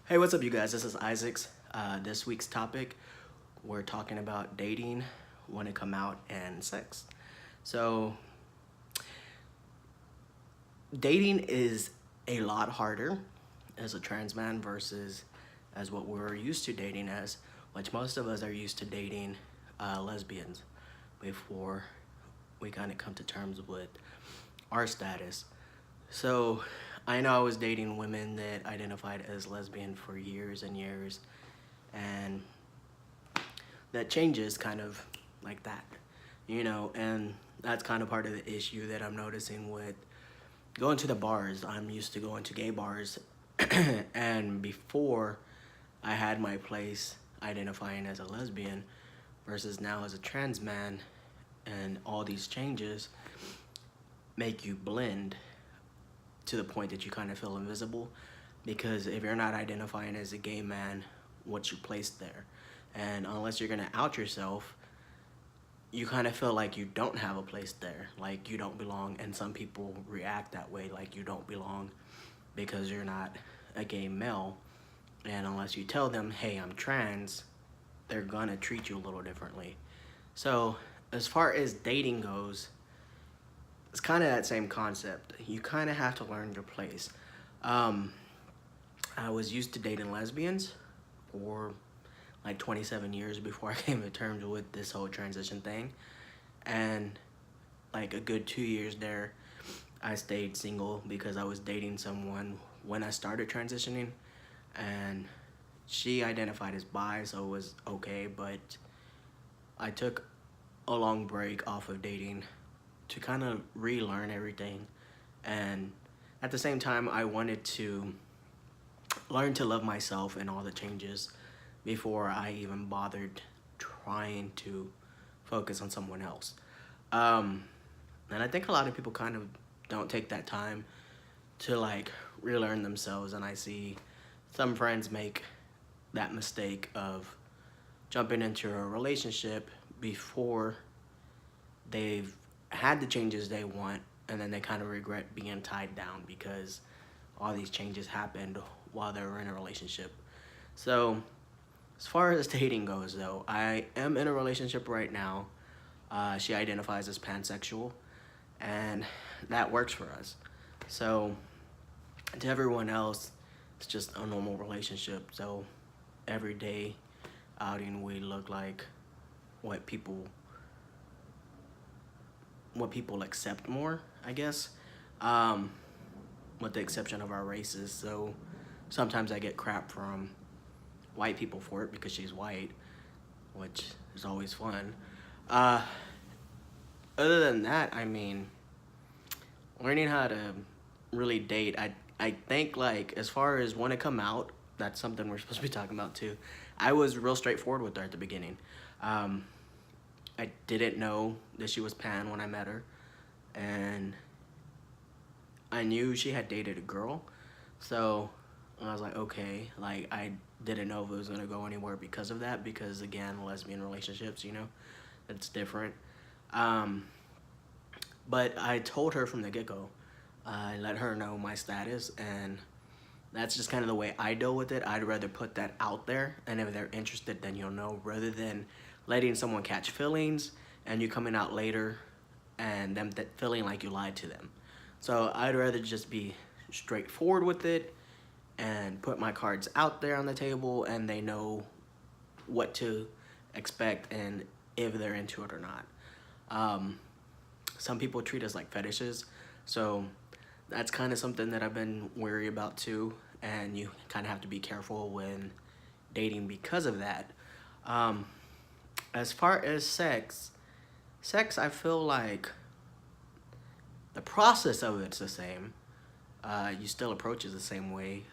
Hey, what's up, you guys? This is Izix. This week's topic, we're talking about dating, when it come out, and sex. So, dating is a lot harder as a trans man versus as what we're used to dating as, which most of us are used to dating lesbians before we kind of come to terms with our status. So I know I was dating women that identified as lesbian for years and years, and that changes kind of like that, and that's kind of part of the issue that I'm noticing with going to the bars. I'm used to going to gay bars, and before I had my place identifying as a lesbian versus now as a trans man, and all these changes make you blend to the point that you kind of feel invisible, because if you're not identifying as a gay man, what's your place there? And unless you're gonna out yourself, you kind of feel like you don't have a place there, like you don't belong. And some people react that way, like you don't belong because you're not a gay male. And unless you tell them, hey, I'm trans, they're gonna treat you a little differently. So as far as dating goes, it's kind of that same concept. You kind of have to learn your place. I was used to dating lesbians for like 27 years before I came to terms with this whole transition thing. And like a good 2 years there, I stayed single because I was dating someone when I started transitioning, and she identified as bi, so it was okay, but I took a long break off of dating to kind of relearn everything. And at the same time, I wanted to learn to love myself and all the changes before I even bothered trying to focus on someone else. And I think a lot of people kind of don't take that time to like relearn themselves. And I see some friends make that mistake of jumping into a relationship before they've had the changes they want, and then they kind of regret being tied down because all these changes happened while they were in a relationship. So as far as dating goes, though, I am in a relationship right now. She identifies as pansexual, and that works for us. So to everyone else, it's just a normal relationship. So every day outing, we look like what people accept more, I guess, with the exception of our races. So sometimes I get crap from white people for it because she's white, which is always fun. Other than that, I mean, learning how to really date, I think, like, as far as when it come out, that's something we're supposed to be talking about too. I was real straightforward with her at the beginning. I didn't know that she was pan when I met her, and I knew she had dated a girl, so I was like, okay, like, I didn't know if it was gonna go anywhere because of that, because again, lesbian relationships, it's different. But I told her from the get-go. I let her know my status, and that's just kind of the way I deal with it. I'd rather put that out there, and if they're interested, then you'll know, rather than letting someone catch feelings and you coming out later and them feeling like you lied to them. So I'd rather just be straightforward with it and put my cards out there on the table, and they know what to expect and if they're into it or not. Some people treat us like fetishes, so that's kind of something that I've been wary about too, and you kind of have to be careful when dating because of that. As far as sex, I feel like the process of it's the same. You still approach it the same way,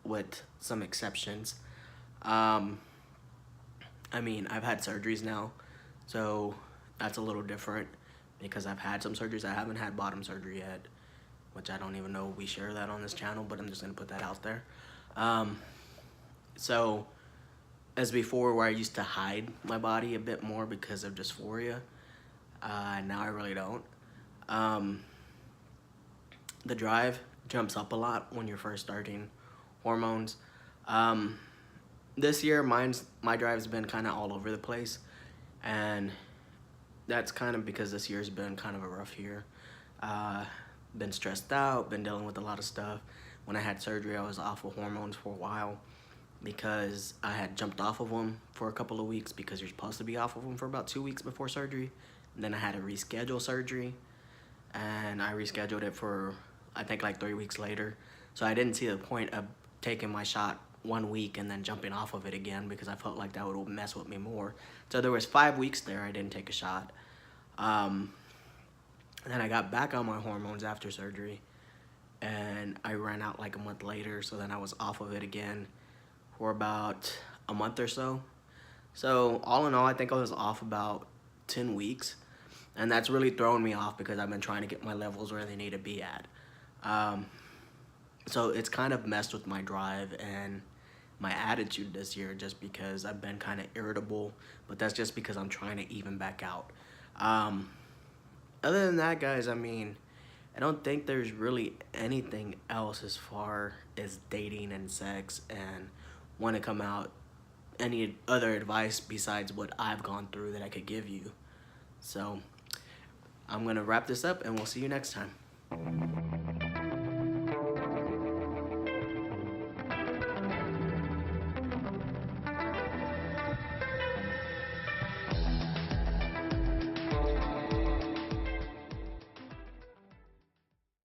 with some exceptions. I mean, I've had surgeries now, so that's a little different because I've had some surgeries. I haven't had bottom surgery yet, which I don't even know we share that on this channel, but I'm just gonna put that out there. So as before, where I used to hide my body a bit more because of dysphoria, now I really don't. The drive jumps up a lot when you're first starting hormones. This year, my drive's been kind of all over the place, and that's kind of because this year's been kind of a rough year. Been stressed out, been dealing with a lot of stuff. When I had surgery, I was off of hormones for a while because I had jumped off of them for a couple of weeks because you're supposed to be off of them for about 2 weeks before surgery. And then I had to reschedule surgery, and I rescheduled it for, I think, like 3 weeks later. So I didn't see the point of taking my shot 1 week and then jumping off of it again because I felt like that would mess with me more. So there was 5 weeks there I didn't take a shot. And then I got back on my hormones after surgery, and I ran out like a month later, so then I was off of it again for about a month or so. So all in all, I think I was off about 10 weeks, and that's really thrown me off because I've been trying to get my levels where they need to be at. So it's kind of messed with my drive and my attitude this year just because I've been kind of irritable, but that's just because I'm trying to even back out. Other than that, guys, I mean, I don't think there's really anything else as far as dating and sex and want to come out any other advice besides what I've gone through that I could give you. So I'm going to wrap this up, and we'll see you next time.